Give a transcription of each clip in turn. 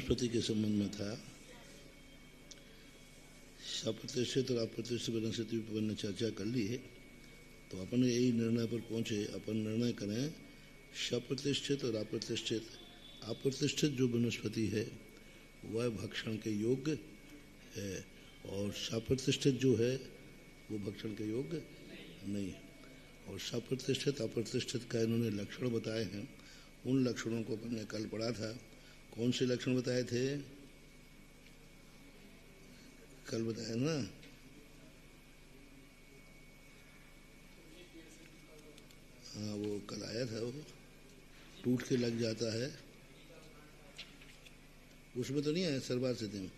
वनस्पति के संबंध में था। सप्रतिष्ठित और अप्रतिष्ठित वनस्पति पर हमने चर्चा कर ली है, तो अपन यही निर्णय पर पहुंचे। अपन निर्णय करें सप्रतिष्ठित और अप्रतिष्ठित। अप्रतिष्ठित जो वनस्पति है वह भक्षण के योग्य है, और सप्रतिष्ठित जो है वो भक्षण के योग्य नहीं है। और सप्रतिष्ठित अप्रतिष्ठित का इन्होंने लक्षण बताए हैं। उन लक्षणों को अपन ने कल पढ़ा था। कौन से लक्षण बताए थे? कल बताया ना। हाँ, वो कल आया था। वो टूट के लग जाता है, उसमें तो नहीं आया सरबार से दिन।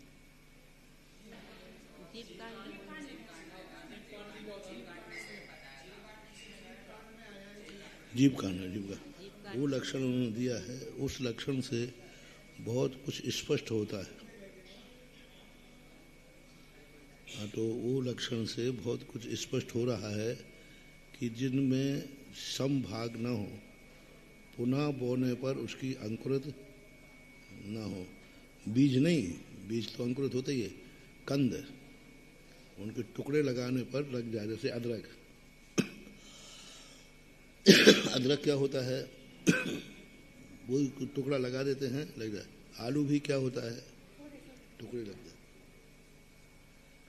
जीव का वो लक्षण उन्होंने दिया है। उस लक्षण से बहुत कुछ स्पष्ट होता है। हाँ, तो वो लक्षण से बहुत कुछ स्पष्ट हो रहा है कि जिनमें समभाग न हो, पुनः बोने पर उसकी अंकुरित न हो। बीज नहीं, बीज तो अंकुरित होते ही है। कंद, उनके टुकड़े लगाने पर लग जाए, जैसे अदरक। अदरक क्या होता है? वो टुकड़ा लगा देते हैं, लग जाए। आलू भी क्या होता है? टुकड़े लग जाए।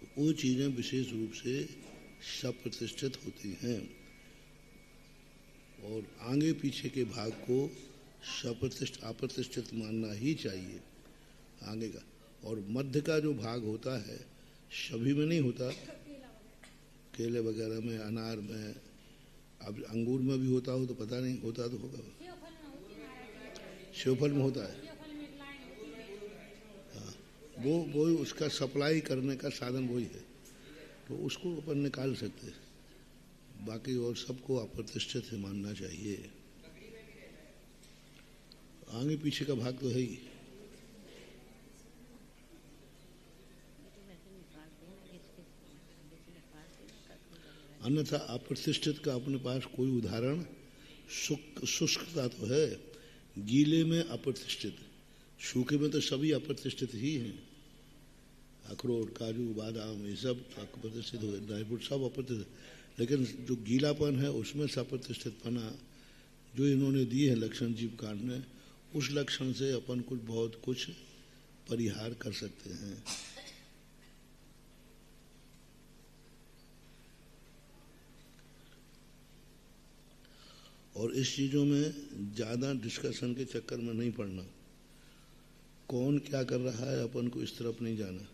तो वो चीजें विशेष रूप से सप्रतिष्ठित होती हैं, और आगे पीछे के भाग को सप्रतिष्ठित अप्रतिष्ठित मानना ही चाहिए आगे का। और मध्य का जो भाग होता है सभी में नहीं होता। केले वगैरह में, अनार में, अब अंगूर में भी होता हो तो पता नहीं, होता तो होगा। सेवफल में होता है। हाँ, वो उसका सप्लाई करने का साधन वही है, तो उसको अपन निकाल सकते हैं। बाकी और सबको अप्रतिष्ठित है मानना चाहिए। आगे पीछे का भाग तो है ही। अन्यथा अप्रतिष्ठित का अपने पास कोई उदाहरण शुष्कता तो है। गीले में अप्रतिष्ठित, सूखे में तो सभी अप्रतिष्ठित ही हैं। अखरोट, काजू, बादाम, ये सब अप्रतिष्ठित हो, ड्राई फ्रूट सब अप्रतिष्ठित। लेकिन जो गीलापन है उसमें सप्रतिष्ठितपना जो इन्होंने दिए हैं लक्षण जीव कांड में, उस लक्षण से अपन कुछ बहुत कुछ परिहार कर सकते हैं। और इस चीजों में ज्यादा डिस्कशन के चक्कर में नहीं पड़ना। कौन क्या कर रहा है अपन को इस तरफ नहीं जाना।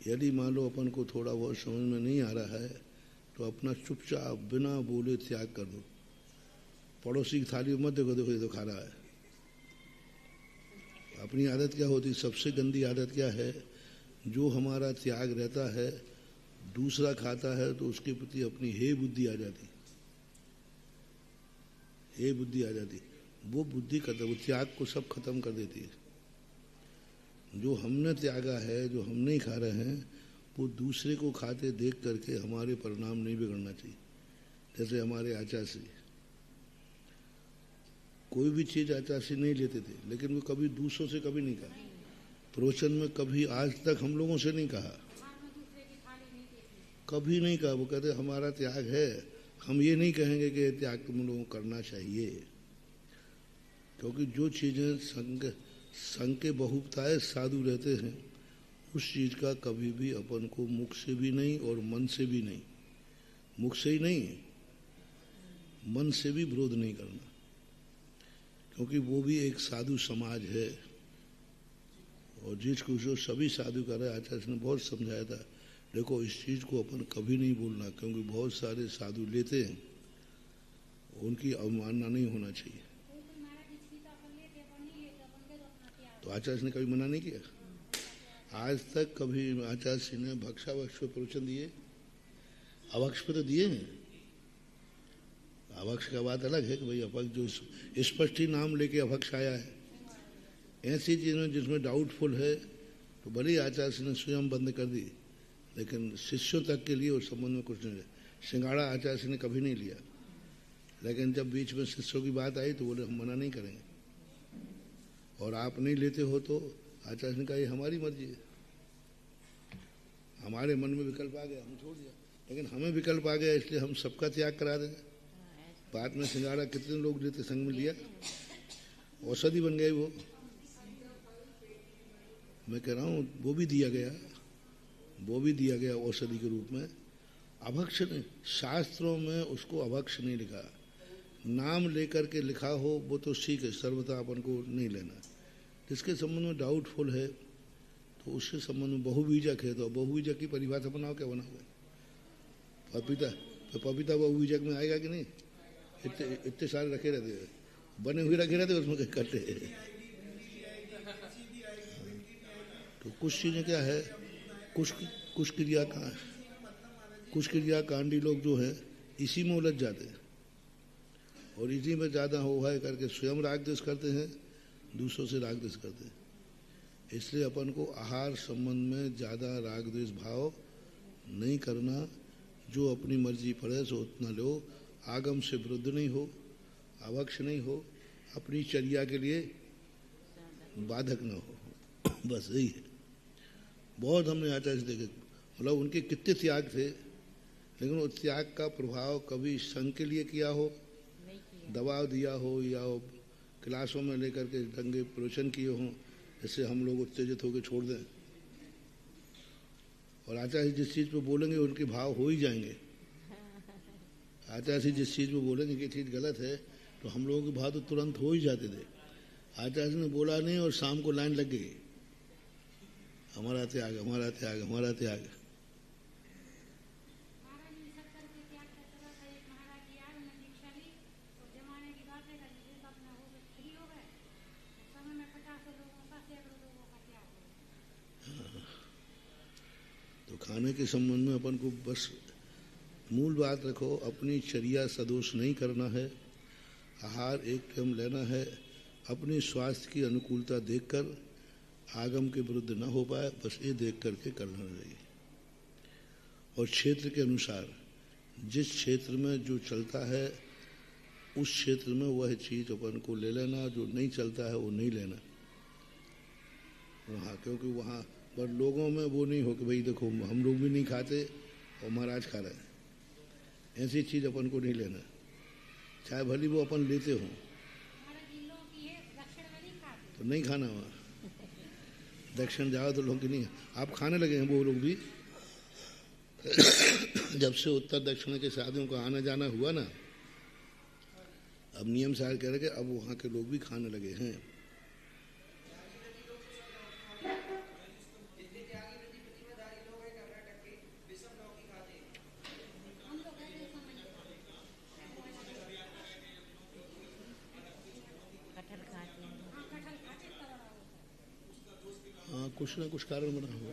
यदि मान लो अपन को थोड़ा बहुत समझ में नहीं आ रहा है तो अपना चुपचाप बिना बोले त्याग कर दो। पड़ोसी की थाली मत देखो, देखो ये तो खा रहा है। अपनी आदत क्या होती, सबसे गंदी आदत क्या है? जो हमारा त्याग रहता है, दूसरा खाता है तो उसके प्रति अपनी हे बुद्धि आ जाती। हे बुद्धि आ जाती, वो बुद्धि खत्म, वो त्याग को सब खत्म कर देती है। जो हमने त्यागा है, जो हम नहीं खा रहे हैं, वो दूसरे को खाते देख करके हमारे परिणाम नहीं बिगड़ना चाहिए। जैसे हमारे आचार्य कोई भी चीज आचार्य नहीं लेते थे, लेकिन वो कभी दूसरों से कभी नहीं कहा। प्रवचन में कभी आज तक हम लोगों से नहीं कहा, कभी नहीं कहा। वो कहते हमारा त्याग है, हम ये नहीं कहेंगे कि त्याग तुम लोगों को करना चाहिए। क्योंकि जो चीजें संग के बहुतायत साधु रहते हैं, उस चीज का कभी भी अपन को मुख से भी नहीं और मन से भी नहीं, मुख से ही नहीं मन से भी विरोध नहीं करना। क्योंकि वो भी एक साधु समाज है, और जिसको जो सभी साधु कर रहे, आचार्य ने बहुत समझाया था। देखो इस चीज को अपन कभी नहीं बोलना, क्योंकि बहुत सारे साधु लेते हैं, उनकी अवमानना नहीं होना चाहिए। तो आचार्य ने कभी मना नहीं किया। आज तक कभी आचार्य ने भक्षावक्ष पे प्रवचन दिए? अवक्ष पे तो दिए हैं। अवक्ष का बात अलग है कि भाई अपक्ष जो स्पष्ट ही नाम लेके अवक्ष आया है। ऐसी चीजें जिसमें डाउटफुल है तो भले ही आचार्य ने स्वयं बंद कर दी, लेकिन शिष्यों तक के लिए उस संबंध में कुछ नहीं है। सिंगाड़ा आचार्य ने कभी नहीं लिया, लेकिन जब बीच में शिष्यों की बात आई तो बोले हम मना नहीं करेंगे। और आप नहीं लेते हो तो आचार्य ने कहा ये हमारी मर्जी है, हमारे मन में विकल्प आ गया हम छोड़ दिया, लेकिन हमें विकल्प आ गया इसलिए हम सबका त्याग करा देंगे। बाद में सिंगाड़ा कितने लोग लेते संग में लिया, औषधि बन गई वो। मैं कह रहा हूँ वो भी दिया गया, वो भी दिया गया औषधि के रूप में। अभक्ष नहीं, शास्त्रों में उसको अभक्ष नहीं लिखा, नाम लेकर के लिखा हो वो तो ठीक है, सर्वथा अपन को नहीं लेना। जिसके संबंध में डाउटफुल है तो उसके संबंध में बहुबीजक है तो बहुबीजक की परिभाषा बनाओ, क्या बनाओगे? पपीता तो पपीता बहुबीजक में आएगा कि नहीं? इतने सारे रखे रहते हैं, बने हुए रखे रहते उसमें कहीं कटे। तो कुछ चीज़ें क्या है, कुछ क्रिया का, कुछ क्रिया कांडी लोग जो है इसी में उलझ जाते हैं और इसी में ज़्यादा हो है करके स्वयं राग द्वेष करते हैं, दूसरों से राग द्वेष करते हैं। इसलिए अपन को आहार संबंध में ज़्यादा राग द्वेष भाव नहीं करना, जो अपनी मर्जी पड़े सो उतना लो, आगम से विरुद्ध नहीं हो, अभक्ष नहीं हो, अपनी चर्या के लिए बाधक न हो, बस यही है। बहुत हमने आचार्य से देखे, मतलब उनके कितने त्याग थे, लेकिन वो त्याग का प्रभाव कभी संघ के लिए किया हो, दबाव दिया हो, या क्लासों में लेकर के दंगे प्रवचन किए हों, जैसे हम लोग उत्तेजित होकर छोड़ दें। और आचार्य जिस चीज़ पे बोलेंगे उनके भाव हो ही जाएंगे। आचार्य जिस चीज़ पे बोलेंगे कि चीज़ गलत है तो हम लोगों के भाव तो तुरंत हो ही जाते थे। आचार्य ने बोला नहीं और शाम को लाइन लग गई, हमारा त्याग, हमारा त्याग, हमारा त्याग। तो खाने के संबंध में अपन को बस मूल बात रखो, अपनी चर्या सदोष नहीं करना है, आहार एक टाइम लेना है, अपने स्वास्थ्य की अनुकूलता देखकर, आगम के विरुद्ध न हो पाए, बस ये देख करके करना चाहिए। और क्षेत्र के अनुसार जिस क्षेत्र में जो चलता है उस क्षेत्र में वह चीज़ अपन को ले लेना, जो नहीं चलता है वो नहीं लेना वहाँ, क्योंकि वहाँ पर लोगों में वो नहीं हो कि भाई देखो हम लोग भी नहीं खाते और महाराज खा रहे हैं, ऐसी चीज़ अपन को नहीं लेना, चाहे भली वो अपन लेते हों तो नहीं खाना वहाँ। दक्षिण जाओ तो लोग नहीं, आप खाने लगे हैं वो लोग भी। जब से उत्तर दक्षिण के शादियों का आना जाना हुआ ना, अब नियम सार कह रहे कि अब वहाँ के लोग भी खाने लगे हैं। हाँ, कुछ ना कुछ कारण बना हुआ।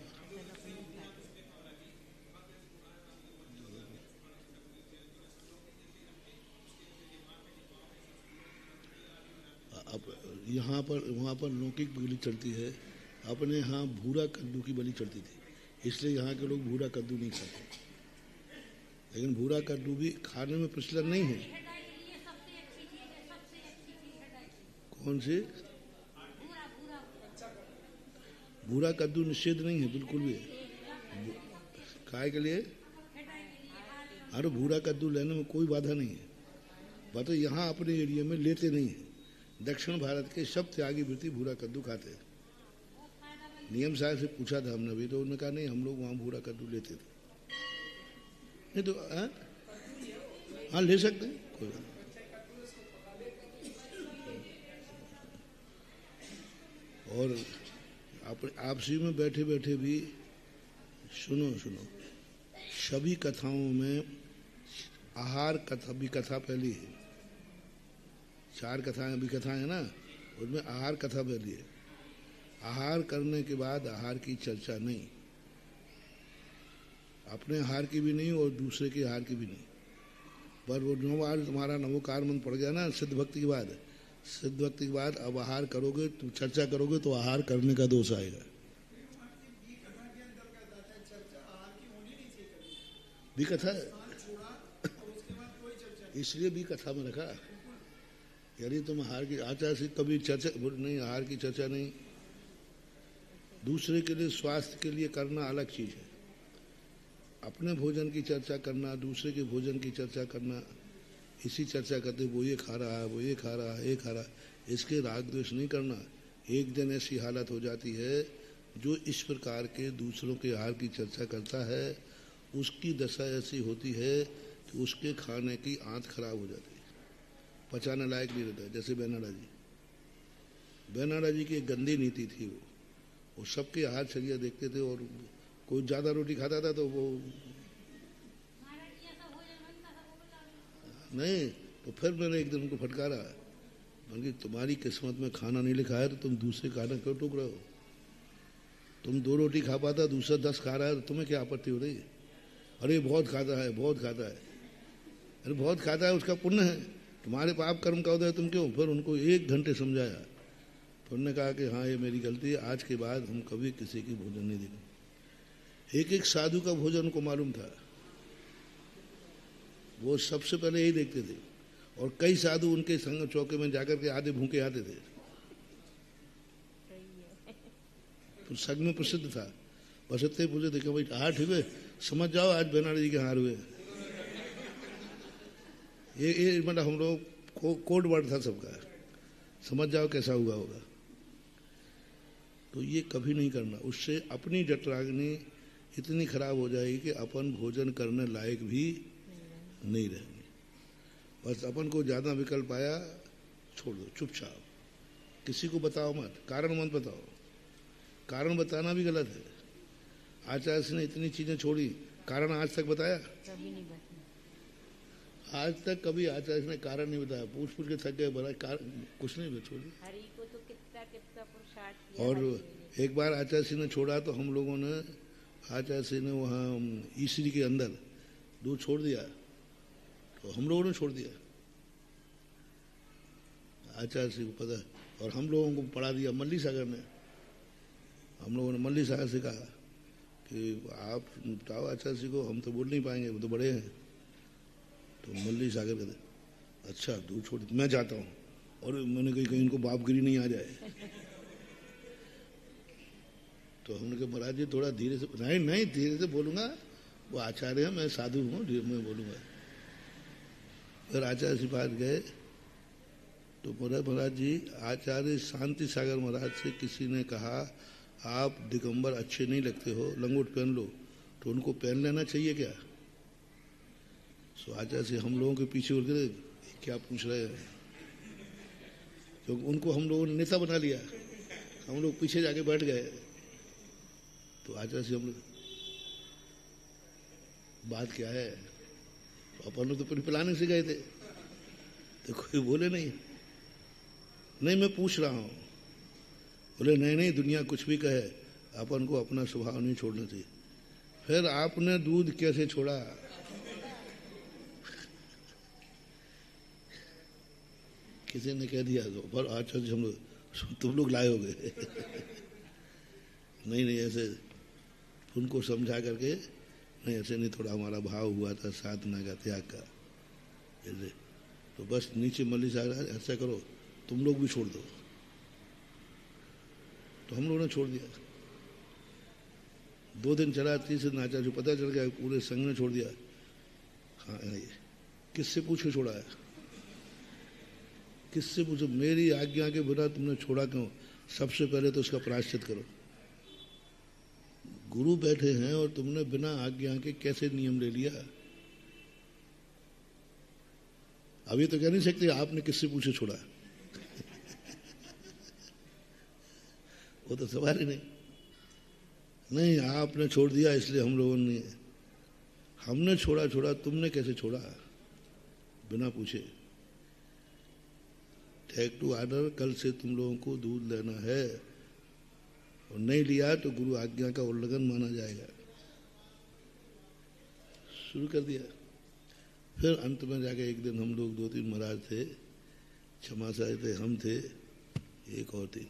अब यहाँ पर वहाँ पर लौकिक बलि चलती है, अपने यहाँ भूरा कद्दू की बलि चलती थी, इसलिए यहाँ के लोग भूरा कद्दू नहीं खाते। लेकिन भूरा कद्दू भी खाने में प्रचलन नहीं है। कौन सी? भूरा कद्दू निषेध नहीं है बिल्कुल भी। काय के लिए? अरे भूरा कद्दू लेने में कोई बाधा नहीं है, बात तो यहाँ अपने एरिया में लेते नहीं है। दक्षिण भारत के सब त्यागी वृत्ति भूरा कद्दू खाते हैं। नियम साहब से पूछा था हमने भी, तो उन्होंने कहा नहीं हम लोग वहाँ भूरा कद्दू लेते थे। नहीं तो हाँ ले सकते हैं, कोई बात नहीं। और आपसी में बैठे बैठे भी सुनो, सभी कथाओं में आहार कथा भी कथा पहली है। 4 कथाएं अभी कथाएं है ना, उनमें आहार कथा पहली है। आहार करने के बाद आहार की चर्चा नहीं, अपने आहार की भी नहीं और दूसरे के आहार की भी नहीं। पर वो तुम्हारा नवोकार मन पड़ गया ना सिद्ध भक्ति के बाद, सिद्ध भक्ति के बाद अब आहार करोगे तो चर्चा करोगे तो आहार करने का दोष आएगा। भी कथा है इसलिए भी कथा में रखा, यदि तुम आहार की आचार्य से कभी चर्चा नहीं, आहार की चर्चा नहीं, दूसरे के लिए, स्वास्थ्य के लिए करना अलग चीज़ है। अपने भोजन की चर्चा करना, दूसरे के भोजन की चर्चा करना, इसी चर्चा करते वो ये खा रहा है, वो ये खा रहा है, ये खा रहा है, इसके राग द्वेष नहीं करना। एक दिन ऐसी हालत हो जाती है, जो इस प्रकार के दूसरों के आहार की चर्चा करता है, उसकी दशा ऐसी होती है कि उसके खाने की आंत खराब हो जाती है, पचाने लायक नहीं रहता है। जैसे बेनाडा जी की एक गंदी नीति थी, वो सबके आहार चर्या देखते थे, और कोई ज़्यादा रोटी खाता था तो वो नहीं, तो फिर मैंने एक दिन उनको फटकारा, मैंने तुम्हारी किस्मत में खाना नहीं लिखा है तो तुम दूसरे खाना क्यों टूक रहे हो? तुम 2 रोटी खा पाता, दूसरा 10 खा रहा है, तो तुम्हें क्या आपत्ति हो रही? अरे बहुत खाता है, बहुत खाता है। अरे बहुत खाता है, उसका पुण्य है, तुम्हारे पाप कर्म का उदय, तुम क्यों? फिर उनको 1 घंटे समझाया, फिर उन्होंने कहा कि हाँ ये मेरी गलती है, आज के बाद हम कभी किसी की भोजन नहीं देंगे। एक साधु का भोजन उनको मालूम था, वो सबसे पहले यही देखते थे, और कई साधु उनके संग चौके में जाकर के आधे भूखे आते थे। तो संग में प्रसिद्ध था, बस इतने पूछे थे कि भाई हार ठीक है, समझ जाओ आज बेनाडा जी के हार हुए। ये मतलब हम लोग कोड वर्ड था सबका, समझ जाओ कैसा हुआ होगा। तो ये कभी नहीं करना, उससे अपनी जठराग्नि इतनी खराब हो जाएगी कि अपन भोजन करने लायक भी नहीं रहेंगे। बस अपन को ज़्यादा विकल्प आया, छोड़ दो चुपचाप, किसी को बताओ मत, कारण मत बताओ, कारण बताना भी गलत है। आचार्य ने इतनी चीज़ें छोड़ी, कारण आज तक बताया? कभी नहीं बताया। आज तक कभी आचार्य ने कारण नहीं बताया, पूछ पूछ के थक गए, बड़ा कारण कुछ नहीं छोड़ी। हरि को तो कितना कितना पुरुषार्थ किया। और एक बार आचार्य ने छोड़ा तो हम लोगों ने, आचार्य ने वहाँ ईश्वरी के अंदर दूध छोड़ दिया, तो हम लोगों ने छोड़ दिया, आचार्य को पता, और हम लोगों को पढ़ा दिया मल्ली सागर ने। हम लोगों ने मल्ली सागर से कहा कि आप बताओ आचार्य को, हम तो बोल नहीं पाएंगे, वो तो बड़े हैं। तो मल्ली सागर कहते अच्छा दूध छोड़, मैं जाता हूँ, और मैंने कहीं इनको बापगिरी नहीं आ जाए। तो हमने कहा महाराज जी थोड़ा धीरे से, नहीं धीरे से बोलूँगा, वो आचार्य है, मैं साधु हूँ, धीरे में बोलूँगा। फिर आचार्य से बात गए तो बोला महाराज जी, आचार्य शांति सागर महाराज से किसी ने कहा आप दिगंबर अच्छे नहीं लगते हो, लंगोट पहन लो, तो उनको पहन लेना चाहिए क्या? सो आचार्य से हम लोगों के पीछे उड़ गए, क्या पूछ रहे हैं, क्योंकि उनको हम लोगों ने नेता बना लिया, हम लोग पीछे जाके बैठ गए। तो आचार्य से हम लोग बात क्या है, तो अपन लोग तो पूरी प्लानिंग से गए थे, तो कोई बोले नहीं मैं पूछ रहा हूँ। बोले नहीं दुनिया कुछ भी कहे, अपन को अपना स्वभाव नहीं छोड़ना चाहिए। फिर आपने दूध कैसे छोड़ा? किसी ने कह दिया तो, पर आचार्य हम लोग, तुम लोग लाए हो गए। नहीं ऐसे उनको समझा करके, नहीं ऐसे नहीं, थोड़ा हमारा भाव हुआ था साधना का, त्याग का, ऐसे तो बस नीचे मल्ली साहब ऐसा करो, तुम लोग भी छोड़ दो। तो हम लोगों ने छोड़ दिया। 2 दिन चला, तीसरे दिन आचार्य को पता चल गया, पूरे संघ ने छोड़ दिया। हाँ ये किससे पूछे छोड़ा है? किससे पूछो? मेरी आज्ञा के बिना तुमने छोड़ा क्यों? सबसे पहले तो उसका प्रायश्चित करो। गुरु बैठे हैं और तुमने बिना आज्ञा के कैसे नियम ले लिया? अभी तो कह नहीं सकते आपने किससे पूछे छोड़ा। वो तो सवाल ही नहीं, आपने छोड़ दिया इसलिए हम लोगों ने, हमने छोड़ा, तुमने कैसे छोड़ा बिना पूछे? टेक टू ऑर्डर, कल से तुम लोगों को दूध लेना है, और नहीं लिया तो गुरु आज्ञा का उल्लंघन माना जाएगा। शुरू कर दिया। फिर अंत में जाके एक दिन हम लोग 2-3 महाराज थे, क्षमा साहे थे, हम थे, एक और थे।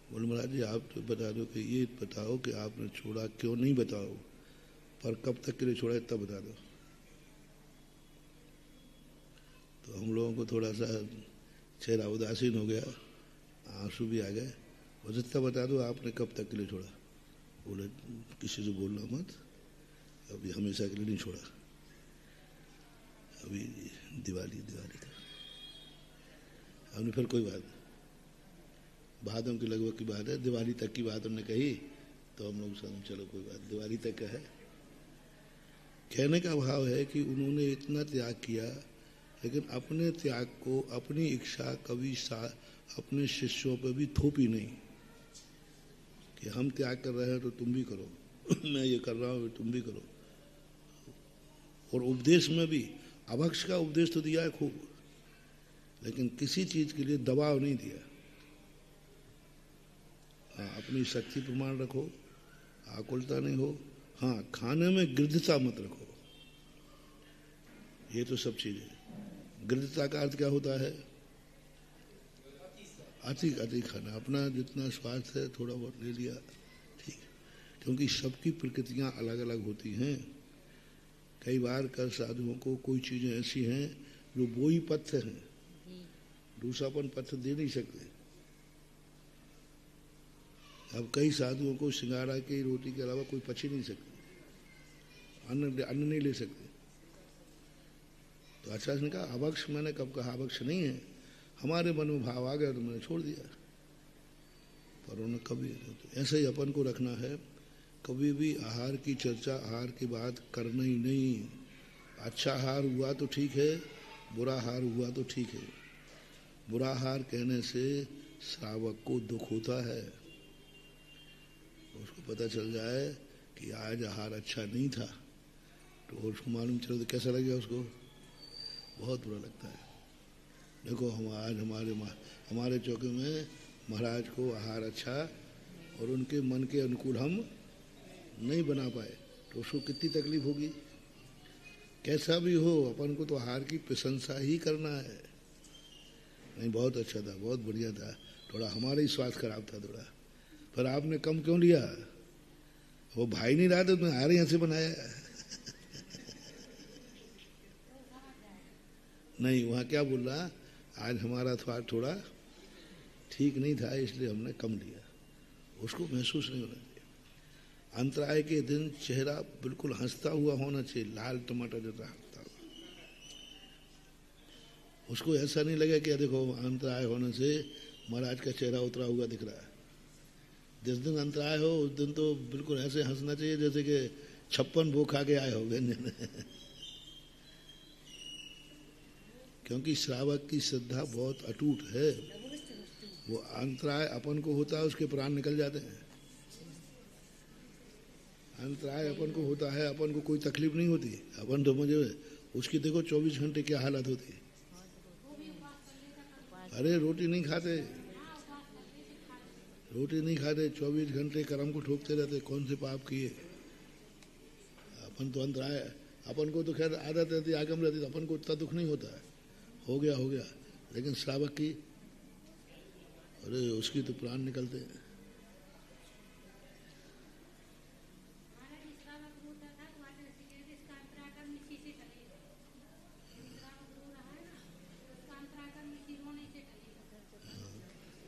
बोले महाराज जी आप तो बता दो कि ये बताओ कि आपने छोड़ा क्यों, नहीं बताओ, पर कब तक के लिए छोड़ा तब बता दो। तो हम लोगों को थोड़ा सा चेहरा उदासीन हो गया, आंसू भी आ गए। और जितना बता दो आपने कब तक के लिए छोड़ा? बोले किसी से बोलना मत, अभी हमेशा के लिए नहीं छोड़ा, अभी दिवाली था। हमने फिर कोई बात, भादों की लगभग की बात है, दिवाली तक की बात उन्होंने कही, तो हम लोग समझ चलो कोई बात, दिवाली तक का है। कहने का भाव है कि उन्होंने इतना त्याग किया, लेकिन अपने त्याग को, अपनी इच्छा कभी अपने शिष्यों पर भी थोपी नहीं कि हम त्याग कर रहे हैं तो तुम भी करो मैं ये कर रहा हूँ तुम भी करो। और उपदेश में भी अभक्ष का उपदेश तो दिया है खूब, लेकिन किसी चीज के लिए दबाव नहीं दिया। हाँ, अपनी शक्ति प्रमाण रखो, आकुलता नहीं हो। हाँ, खाने में गिरधता मत रखो, ये तो सब चीज है। गिरधता का अर्थ क्या होता है? अति खाना, अपना जितना स्वार्थ है थोड़ा बहुत ले लिया, ठीक। क्योंकि सबकी प्रकृतियां अलग अलग होती हैं। कई बार कर साधुओं को कोई चीजें ऐसी हैं जो बोई पथ्य हैं, दूसरापन पथ्य दे नहीं सकते। अब कई साधुओं को सिंगाड़ा की रोटी के अलावा कोई पच ही नहीं सकते, अन्न नहीं ले सकते। तो आचार्य ने कहा अभक्ष, मैंने कब कहा अभक्ष नहीं है, हमारे मन में भाव आ गया तो मैंने छोड़ दिया। पर उन्होंने कभी, तो ऐसे ही अपन को रखना है, कभी भी आहार की चर्चा, आहार की बात करना ही नहीं। अच्छा आहार हुआ तो ठीक है, बुरा आहार हुआ तो ठीक है। बुरा आहार कहने से श्रावक को दुख होता है, उसको पता चल जाए कि आज आहार अच्छा नहीं था, तो उसको मालूम चले तो कैसा लगेगा उसको? बहुत बुरा लगता है। देखो हम आज हमारे चौके में महाराज को आहार अच्छा और उनके मन के अनुकूल हम नहीं बना पाए, तो उसको कितनी तकलीफ होगी। कैसा भी हो, अपन को तो आहार की प्रशंसा ही करना है। नहीं, बहुत अच्छा था, बहुत बढ़िया था, थोड़ा हमारा ही स्वास्थ्य खराब था थोड़ा, पर आपने कम क्यों लिया? वो भाई नहीं रहा तो तुम्हारे यहाँ से बनाया नहीं, वहाँ क्या बोल रहा, आज हमारा स्वाद थोड़ा ठीक नहीं था इसलिए हमने कम लिया। उसको महसूस नहीं होना चाहिए। अंतराय के दिन चेहरा बिल्कुल हंसता हुआ होना चाहिए, लाल टमाटर जैसा हंसता हुआ। उसको ऐसा नहीं लगे कि देखो अंतराय होने से महाराज का चेहरा उतरा हुआ दिख रहा है। जिस दिन अंतराय हो उस दिन तो बिल्कुल ऐसे हंसना चाहिए जैसे कि 56 भोग खा के आए हो व्यंजन क्योंकि श्रावक की श्रद्धा बहुत अटूट है। वो अंतराय अपन को होता है, उसके प्राण निकल जाते हैं। अंतराय अपन को होता है, अपन को कोई तकलीफ नहीं होती, अपन तो मुझे उसकी देखो 24 घंटे क्या हालत होती है। अरे रोटी नहीं खाते, 24 घंटे कर्म को ठोकते रहते, कौन से पाप किए। अपन तो अंतराय, अपन को तो खैर आदत रहती, आगम रहती, अपन को उतना दुख नहीं होता है, हो गया, लेकिन श्रावक की, अरे उसकी तो प्राण निकलते हैं।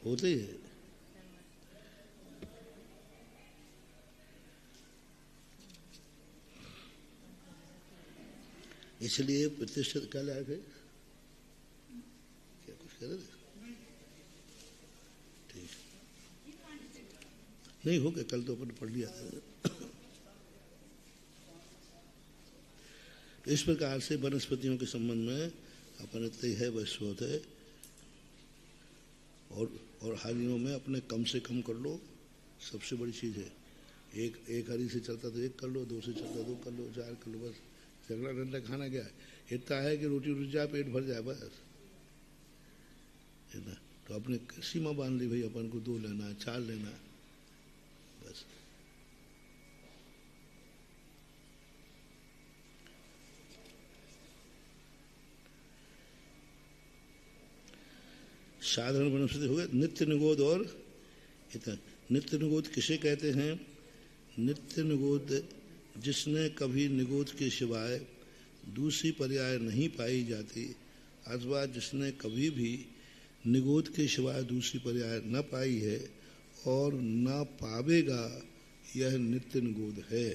होते ही है। इसलिए प्रतिष्ठित क्या लायक है, क्या कुछ कह रहे थे? ठीक नहीं हो गया, कल तो अपन पढ़ लिया था। तो इस प्रकार से वनस्पतियों के संबंध में अपन इतने है वैश्वत है, और हारियों में अपने कम से कम कर लो, सबसे बड़ी चीज है। एक हरी से चलता तो एक कर लो, 2 से चलता 2 कर लो, 4 कर लो, बस। झगड़ा डंडा खाना क्या है, इतना है कि रोटी रुच जाए, पेट भर जाए, बस है ना। तो अपने सीमा बांध ली भाई, अपन को 2 लेना, 4 लेना, बस। साधारण वनस्पति हो गए। नित्य निगोद और इतना। नित्य निगोद किसे कहते हैं? नित्य निगोद जिसने कभी निगोद के सिवाय दूसरी पर्याय नहीं पाई जाती, अथवा जिसने कभी भी निगोद के सिवाय दूसरी पर्याय न पाई है और न पावेगा यह नित्य निगोद है।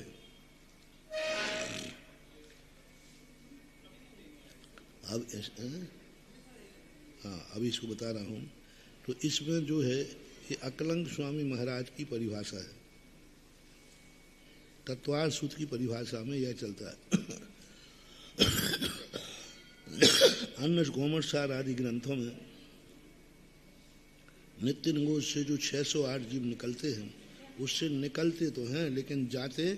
अब हाँ, अभी इसको बता रहा हूँ। तो इसमें जो है ये अकलंग स्वामी महाराज की परिभाषा है, तत्वार सूत्र की परिभाषा में यह चलता है। अन्य गोमरसार आदि ग्रंथों में नित्य निगोद से जो 608 जीव निकलते हैं, उससे निकलते तो हैं लेकिन जाते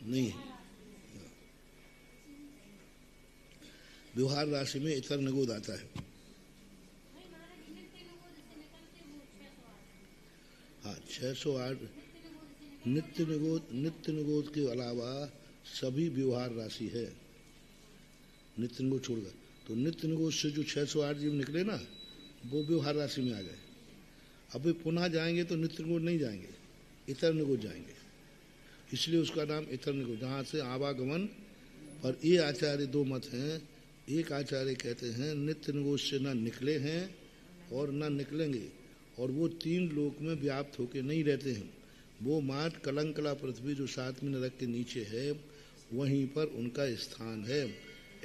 नहीं हैं। व्यवहार राशि में इतर निगोद आता है। हाँ, 608 नित्य निगोद के अलावा सभी व्यवहार राशि है, नित्य निगोद छोड़कर। तो नित्य निगोद से जो 608 जीव निकले ना, वो व्यवहार राशि में आ गए। अब वे पुनः जाएंगे तो नित्य निगोद नहीं जाएंगे, इतर निगोद जाएंगे, इसलिए उसका नाम इतर निगोद। जहाँ से आवागमन पर ये आचार्य दो मत हैं। एक आचार्य कहते हैं नित्य निगोद से न निकले हैं और न निकलेंगे, और वो 3 लोक में व्याप्त होके नहीं रहते हैं। वो माट कलंकला पृथ्वी जो 7वें नरक के नीचे है, वहीं पर उनका स्थान है।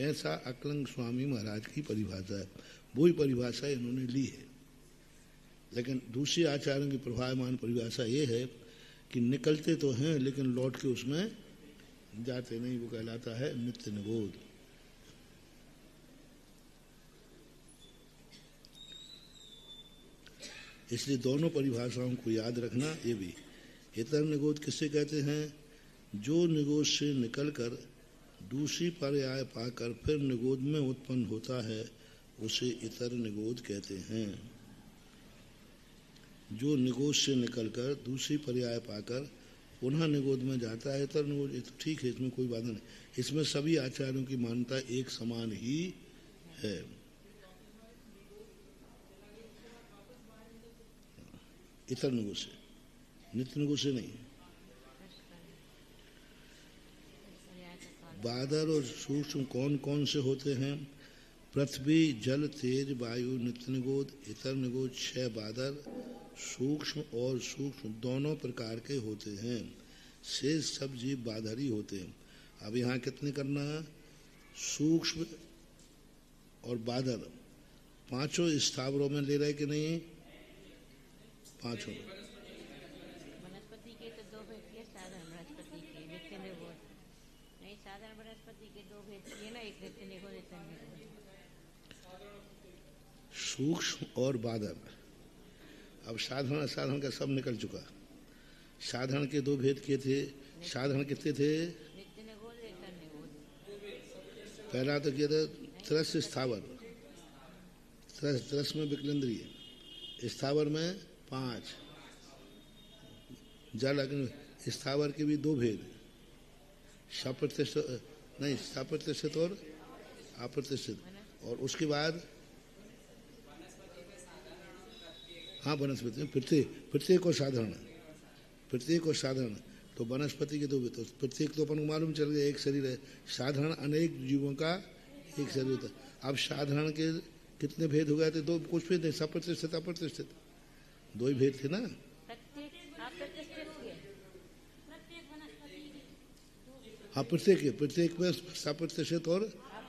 ऐसा अकलंग स्वामी महाराज की परिभाषा है। वही परिभाषा इन्होंने ली है। लेकिन दूसरे आचार्यों की प्रभावमान परिभाषा ये है कि निकलते तो हैं लेकिन लौट के उसमें जाते नहीं, वो कहलाता है नित्य निगोद। इसलिए दोनों परिभाषाओं को याद रखना। ये भी इतर निगोद किससे कहते हैं? जो निगोद से निकलकर दूसरी पर्याय पाकर फिर निगोद में उत्पन्न होता है, उसे इतर निगोद कहते हैं। जो निगोद से निकलकर दूसरी पर्याय पाकर पुनः निगोद में जाता है, इतर निगोद। तो ठीक है, इसमें कोई बात नहीं। इसमें सभी आचार्यों की मान्यता एक समान ही है। इतर निगोद से, नित्य निगोद से नहीं। बादल और सूक्ष्म कौन कौन से होते हैं? पृथ्वी, जल, तेज, वायु नित्य निगोद। इतर निगोद 6 बादल सूक्ष्म और सूक्ष्म दोनों प्रकार के होते हैं। शेष सब जीव बाधरी होते हैं। अब यहाँ कितने करना है? सूक्ष्म और बादल पांचों स्थावरों में ले रहे कि नहीं? पांचों। वनस्पति के तो 2 भेद किए, साधारण वनस्पति के नित्य निगोद नहीं, साधारण वनस्पति के 2 भेद किए ना, एक नित्य निगोद, इतर निगोद। सूक्ष्म और बादल। अब साधारण असाधारण का सब निकल चुका। साधारण के 2 भेद किए थे। साधारण कितने थे? नित्य निगोद, इतर निगोद। पहला तो किया था त्रस स्थावर, त्रस में विकलेंद्रिय, स्थावर में 5, जल अग्नि। स्थावर के भी 2 भेद, सप्रतिष्ठित नहीं, सप्रतिष्ठित और अप्रतिष्ठित। और उसके बाद हाँ, वनस्पति में प्रत्येक और साधारण, प्रत्येक और साधारण। तो वनस्पति के 2 भेद। तो प्रत्येक तो अपन को मालूम चल गया, एक शरीर है। साधारण अनेक जीवों का एक शरीर होता है। अब साधारण के कितने भेद हो गए थे? 2, कुछ भेद नहीं, सप्रतिष्ठित अप्रतिष्ठित, 2 ही भेद थे ना। हाँ, प्रत्येक में सप्रतिष्ठित और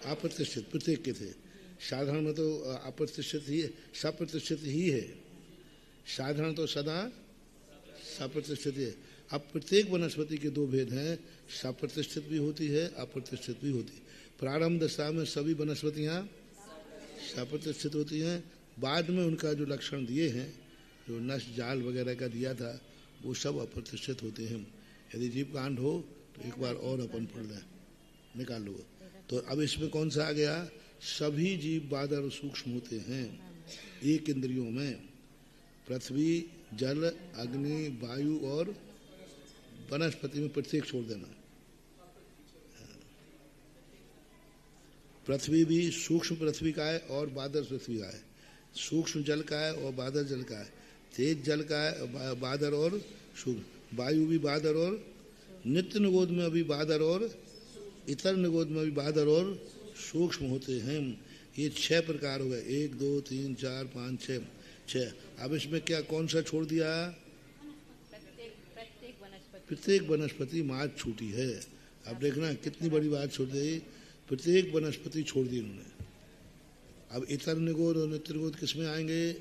अप्रतिष्ठित प्रत्येक के थे। साधारण में तो अप्रतिष्ठित ही, सप्रतिष्ठित ही है। साधारण तो सदा सप्रतिष्ठित है। अब प्रत्येक वनस्पति के 2 भेद हैं, सप्रतिष्ठित भी होती है, अप्रतिष्ठित भी होती है। प्रारंभ दशा में सभी वनस्पतियाँ सप्रतिष्ठित होती हैं। बाद में उनका जो लक्षण दिए हैं, जो नष्ट जाल वगैरह का दिया था, वो सब अप्रतिष्ठित होते हैं। यदि जीव कांड हो तो एक बार और अपन पढ़ लें, निकाल लो। तो अब इसमें कौन सा आ गया? सभी जीव बादल सूक्ष्म होते हैं एक इंद्रियों में। पृथ्वी, जल, अग्नि, वायु और वनस्पति में प्रत्येक छोड़ देना। पृथ्वी भी सूक्ष्म पृथ्वी का है और बादल पृथ्वी का है। सूक्ष्म जल का है और बादल जल का है। तेज जल का है, बादल और सूक्ष्म। वायु भी बादल और नित्य निगोद में अभी बादल और इतर निगोद में भी बादल और सूक्ष्म होते हैं। ये 6 प्रकार हो गए। 1, 2, 3, 4, 5, 6। अब इसमें क्या कौन सा छोड़ दिया? प्रत्येक वनस्पति मार्ग छूटी है। अब देखना कितनी बड़ी बात छोड़ दी, प्रत्येक वनस्पति छोड़ दी उन्होंने। अब इतर निगोद और नित्यगोद किस में आएंगे?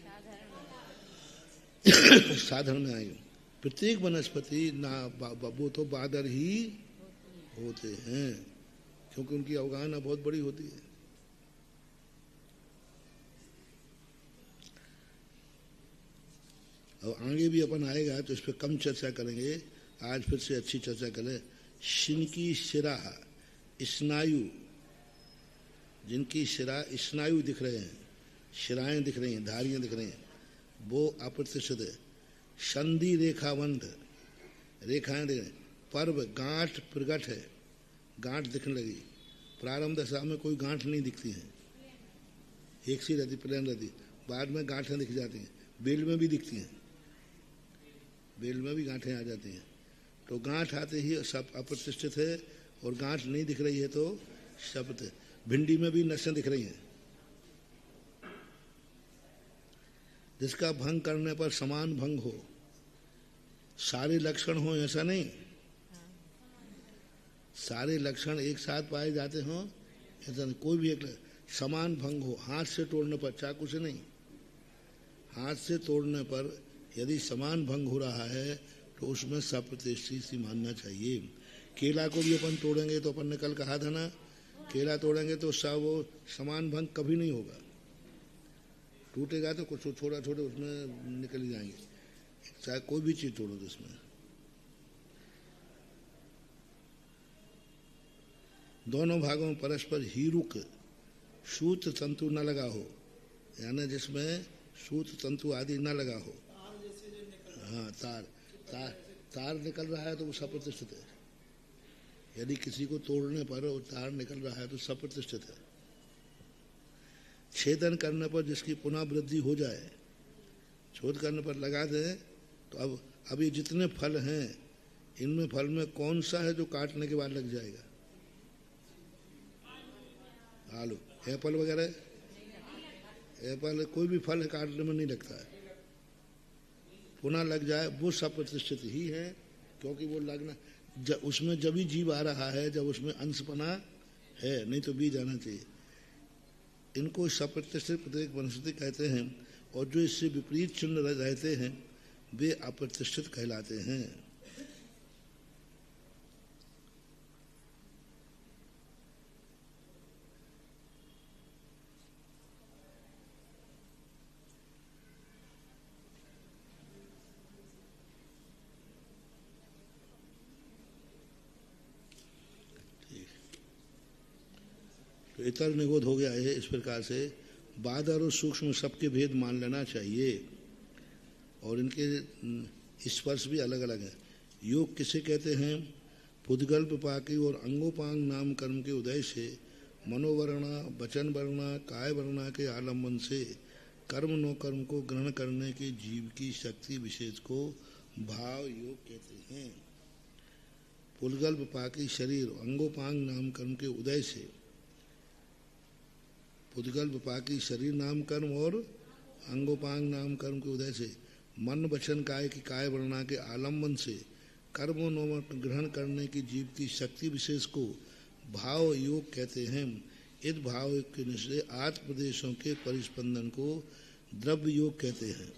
साधन में आएंगे। प्रत्येक वनस्पति ना वो तो बादर ही होते हैं, क्योंकि उनकी अवगाहना बहुत बड़ी होती है। और आगे भी अपन आएगा तो इस पर कम चर्चा करेंगे, आज फिर से अच्छी चर्चा करें। शिनकी शिरा स्नायु, जिनकी शिरा स्नायु दिख रहे हैं, शिराएं दिख रही हैं, धारियां दिख रही हैं, वो अप्रतिष्ठित है। संधि रेखावंध, रेखाएं दिख रही, पर्व गांठ प्रगट है, गांठ दिखने लगी। प्रारंभ दशा में कोई गांठ नहीं दिखती है, एक सी रहती, प्लेन रहती, बाद में गांठें दिख जाती हैं। बेल में भी दिखती हैं, बेल में भी गांठें आ जाती हैं। तो गांठ आते ही सब अप्रतिष्ठित है, और गांठ नहीं दिख रही है तो शब्द। भिंडी में भी नसें दिख रही हैं, जिसका भंग करने पर समान भंग हो, सारे लक्षण हो ऐसा नहीं, सारे लक्षण एक साथ पाए जाते हों ऐसा नहीं, कोई भी एक समान भंग हो। हाथ से तोड़ने पर, चाकू से नहीं, हाथ से तोड़ने पर यदि समान भंग हो रहा है तो उसमें सप्रतिष्ठित सी मानना चाहिए। केला को भी अपन तोड़ेंगे तो अपन ने कल कहा था ना, केला तोड़ेंगे तो वो समान भंग कभी नहीं होगा, टूटेगा तो कुछ छोटा छोटे उसमें निकल ही जाएंगे, चाहे कोई भी चीज तोड़ो तो उसमें। दोनों भागों में परस्पर हीरुक सूत्र तंतु न लगा हो, यानी जिसमें सूत्र तंतु आदि न लगा हो। हाँ, तार निकल रहा है तो वो सप्रतिष्ठित है। यदि किसी को तोड़ने पर वो तार निकल रहा है तो सप्रतिष्ठित है। छेदन करने पर जिसकी पुनः वृद्धि हो जाए, छेद करने पर लगा दें तो अब ये जितने फल हैं इनमें फल में कौन सा है जो काटने के बाद लग जाएगा? आलू, एप्पल वगैरह, एप्पल कोई भी फल काटने में नहीं लगता है, पुनः लग जाए वो सप्रतिष्ठित ही है, क्योंकि वो लगना उसमें जब ही जीव आ रहा है जब उसमें अंशपना है, नहीं तो बीज आना चाहिए। इनको सप्रतिष्ठित प्रत्येक वनस्पति कहते हैं, और जो इससे विपरीत चिन्ह रहते हैं वे अप्रतिष्ठित कहलाते हैं। तो इतर निगोद हो गया है। इस प्रकार से बादर और सूक्ष्म सबके भेद मान लेना चाहिए, और इनके स्पर्श भी अलग अलग है। योग किसे कहते हैं? पुद्गल्प पाकी और अंगोपांग नाम कर्म के उदय से मनोवर्णा, वचन वर्णा, काय वर्णा के आलम्बन से कर्म नो कर्म को ग्रहण करने के जीव की शक्ति विशेष को भाव योग कहते हैं। पुद्गल्प पाकी शरीर अंगोपांग नाम कर्म के उदय से, पुद्गल्प पाकी शरीर नाम कर्म और अंगोपांग नाम कर्म के उदय से मन वचन काय की काय वर्णा के आलम्बन से कर्म नो ग्रहण करने की जीव की शक्ति विशेष को भाव योग कहते हैं। इस भाव योग के निश्चय आत्म प्रदेशों के परिस्पंदन को द्रव्य योग कहते हैं।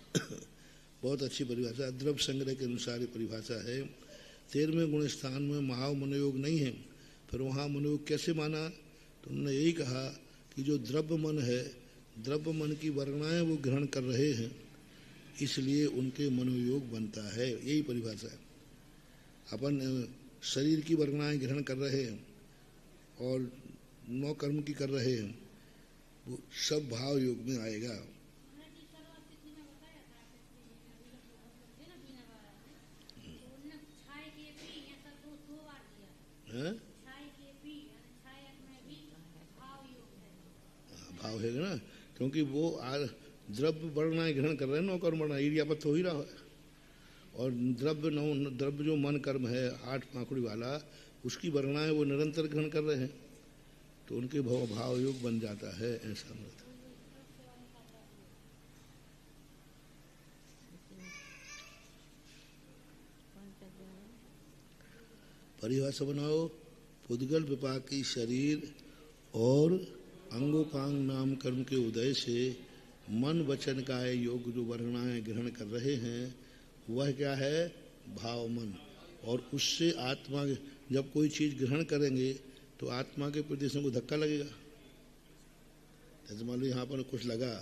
बहुत अच्छी परिभाषा, द्रव्य संग्रह के अनुसार ये परिभाषा है। 13वें गुण स्थान में महाव मनोयोग नहीं है, फिर वहाँ मनोयोग कैसे माना? तो उन्होंने यही कहा कि जो द्रव्य मन है, द्रव्य मन की वर्णाएं वो ग्रहण कर रहे हैं, इसलिए उनके मनोयोग बनता है, यही परिभाषा है। अपन शरीर की वर्णाएं ग्रहण कर रहे हैं और नौ कर्म की कर रहे हैं, वो सब भाव योग में आएगा। भाव है ना, क्योंकि वो द्रव्य वर्णाएं ग्रहण कर रहे हैं, नौ कर्म वर्णा ईर्यापत हो ही रहा है, और द्रव्य जो मन कर्म है 8 पाखुड़ी वाला, उसकी वर्णाएं वो निरंतर ग्रहण कर रहे हैं, तो उनके भाव योग बन जाता है, ऐसा मत। परिभाषा बनाओ। पुद्गल विपाक की शरीर और अंगोपांग नाम कर्म के उदय से मन वचन काय योग जो वर्णाएं ग्रहण कर रहे हैं वह क्या है? भाव मन। और उससे आत्मा, जब कोई चीज ग्रहण करेंगे तो आत्मा के प्रदेशों को धक्का लगेगा। जैसे मान लो यहाँ पर कुछ लगा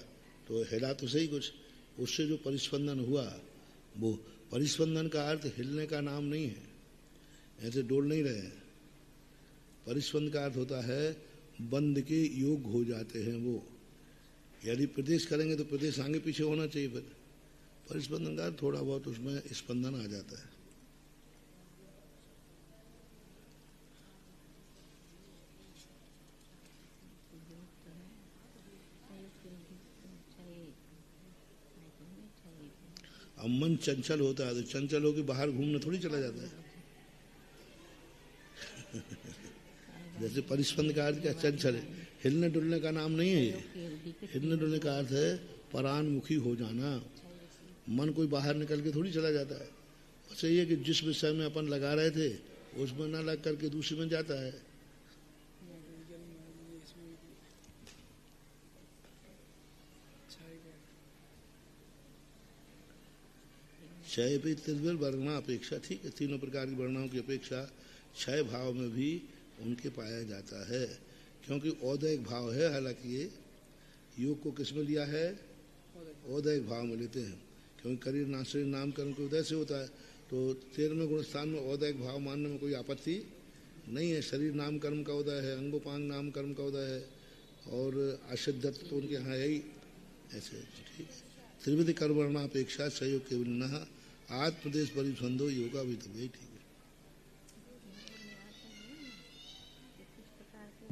तो हिला तो सही कुछ, उससे जो परिस्पंदन हुआ, वो परिस्पंदन का अर्थ हिलने का नाम नहीं है, ऐसे डोल नहीं रहे हैं। परिस्पंदन का अर्थ होता है बंद के योग हो जाते हैं वो। यदि प्रदेश करेंगे तो प्रदेश आगे पीछे होना चाहिए, फिर परिस्पंदन का थोड़ा बहुत उसमें स्पंदन आ जाता है। अब मन चंचल होता है तो चंचल होकर बाहर घूमने थोड़ी चला जाता है। जैसे परिस्पंद का अर्थ क्या? चंचल है, हिलने डुलने का नाम नहीं है ये। हिलने डुलने का अर्थ है परानमुखी हो जाना। मन कोई बाहर निकल के थोड़ी चला जाता है। बस ये है कि जिस विषय में अपन लगा रहे थे उसमें ना लग करके दूसरे में जाता है। क्षय भी तिर्विल वर्णा अपेक्षा, ठीक है, तीनों प्रकार की वर्णाओं की अपेक्षा क्षय भाव में भी उनके पाया जाता है, क्योंकि औदैहिक भाव है। हालांकि ये योग को किस में लिया है? औदैहिक भाव में लेते हैं, क्योंकि शरीर नाशरीर नामकरण के उदय से होता है। तो 13वें गुण स्थान में औदैहिक भाव मानने में कोई आपत्ति नहीं है। शरीर नाम कर्म का उदय है, अंगोपांग नाम कर्म का उदय है, और असिद्धत्व तो उनके यहाँ है ही ऐसे, ठीक है। त्रिविध कर्मणापेक्षा सहयोग के बिना आत्मदेश परिसंधो योगा भी तब, यही ठीक है। किस प्रकार के